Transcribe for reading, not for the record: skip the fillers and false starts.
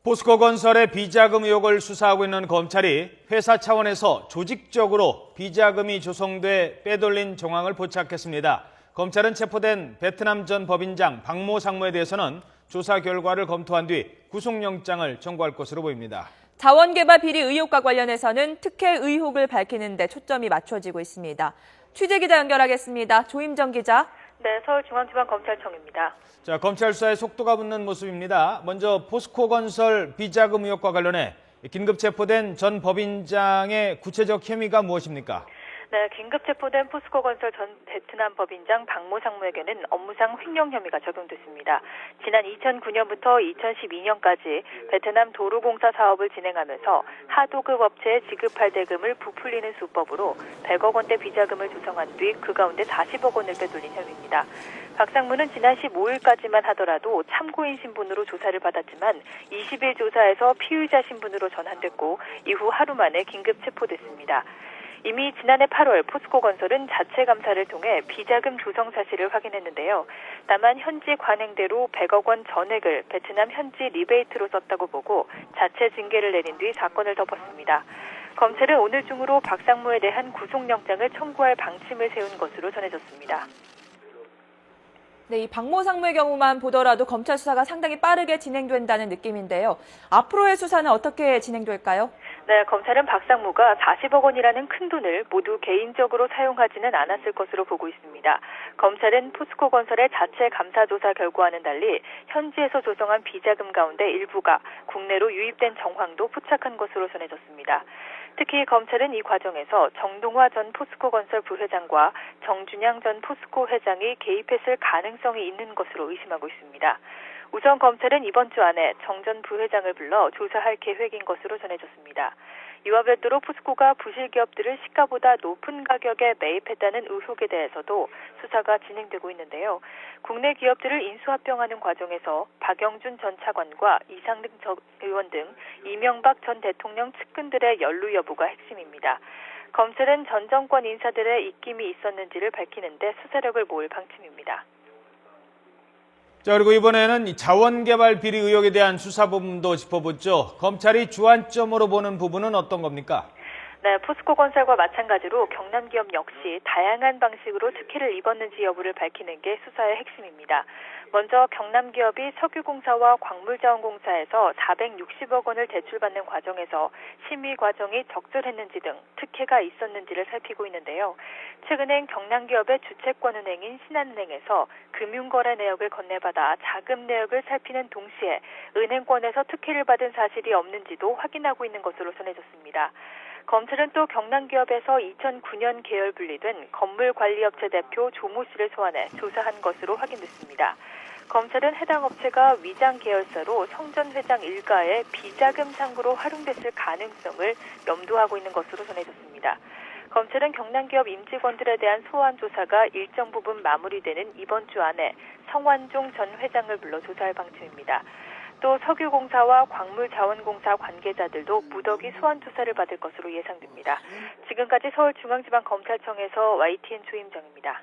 포스코건설의 비자금 의혹을 수사하고 있는 검찰이 회사 차원에서 조직적으로 비자금이 조성돼 빼돌린 정황을 포착했습니다. 검찰은 체포된 베트남 전 법인장 박모 상무에 대해서는 조사 결과를 검토한 뒤 구속영장을 청구할 것으로 보입니다. 자원개발 비리 의혹과 관련해서는 특혜 의혹을 밝히는 데 초점이 맞춰지고 있습니다. 취재기자 연결하겠습니다. 조임정 기자. 네, 서울중앙지방검찰청입니다. 자, 검찰 수사에 속도가 붙는 모습입니다. 먼저 포스코건설 비자금 의혹과 관련해 긴급 체포된 전 법인장의 구체적 혐의가 무엇입니까? 네, 긴급 체포된 포스코건설 전 베트남 법인장 박모 상무에게는 업무상 횡령 혐의가 적용됐습니다. 지난 2009년부터 2012년까지 베트남 도로공사 사업을 진행하면서 하도급 업체에 지급할 대금을 부풀리는 수법으로 100억 원대 비자금을 조성한 뒤 그 가운데 40억 원을 빼돌린 혐의입니다. 박 상무는 지난 15일까지만 하더라도 참고인 신분으로 조사를 받았지만 20일 조사에서 피의자 신분으로 전환됐고 이후 하루 만에 긴급 체포됐습니다. 이미 지난해 8월 포스코건설은 자체 감사를 통해 비자금 조성 사실을 확인했는데요. 다만 현지 관행대로 100억 원 전액을 베트남 현지 리베이트로 썼다고 보고 자체 징계를 내린 뒤 사건을 덮었습니다. 검찰은 오늘 중으로 박 상무에 대한 구속영장을 청구할 방침을 세운 것으로 전해졌습니다. 네, 이 박모 상무의 경우만 보더라도 검찰 수사가 상당히 빠르게 진행된다는 느낌인데요. 앞으로의 수사는 어떻게 진행될까요? 네, 검찰은 박 상무가 40억 원이라는 큰 돈을 모두 개인적으로 사용하지는 않았을 것으로 보고 있습니다. 검찰은 포스코건설의 자체 감사 조사 결과와는 달리 현지에서 조성한 비자금 가운데 일부가 국내로 유입된 정황도 포착한 것으로 전해졌습니다. 특히 검찰은 이 과정에서 정동화 전 포스코건설 부회장과 정준양 전 포스코 회장이 개입했을 가능성이 있는 것으로 의심하고 있습니다. 우선 검찰은 이번 주 안에 정 전 부회장을 불러 조사할 계획인 것으로 전해졌습니다. 이와 별도로 포스코가 부실 기업들을 시가보다 높은 가격에 매입했다는 의혹에 대해서도 수사가 진행되고 있는데요. 국내 기업들을 인수합병하는 과정에서 박영준 전 차관과 이상득 전 의원 등 이명박 전 대통령 측근들의 연루 여부가 핵심입니다. 검찰은 전 정권 인사들의 입김이 있었는지를 밝히는 데 수사력을 모을 방침입니다. 자, 그리고 이번에는 이 자원개발 비리 의혹에 대한 수사 부분도 짚어보죠. 검찰이 주안점으로 보는 부분은 어떤 겁니까? 네, 포스코건설과 마찬가지로 경남기업 역시 다양한 방식으로 특혜를 입었는지 여부를 밝히는 게 수사의 핵심입니다. 먼저 경남기업이 석유공사와 광물자원공사에서 460억 원을 대출받는 과정에서 심의 과정이 적절했는지 등 특혜가 있었는지를 살피고 있는데요. 최근엔 경남기업의 주채권은행인 신한은행에서 금융거래 내역을 건네받아 자금 내역을 살피는 동시에 은행권에서 특혜를 받은 사실이 없는지도 확인하고 있는 것으로 전해졌습니다. 검찰은 또 경남기업에서 2009년 계열 분리된 건물관리업체 대표 조모 씨를 소환해 조사한 것으로 확인됐습니다. 검찰은 해당 업체가 위장 계열사로 성전 회장 일가의 비자금 창구로 활용됐을 가능성을 염두하고 있는 것으로 전해졌습니다. 검찰은 경남기업 임직원들에 대한 소환 조사가 일정 부분 마무리되는 이번 주 안에 성완종 전 회장을 불러 조사할 방침입니다. 또 석유공사와 광물자원공사 관계자들도 무더기 소환 조사를 받을 것으로 예상됩니다. 지금까지 서울중앙지방검찰청에서 YTN 조임정입니다.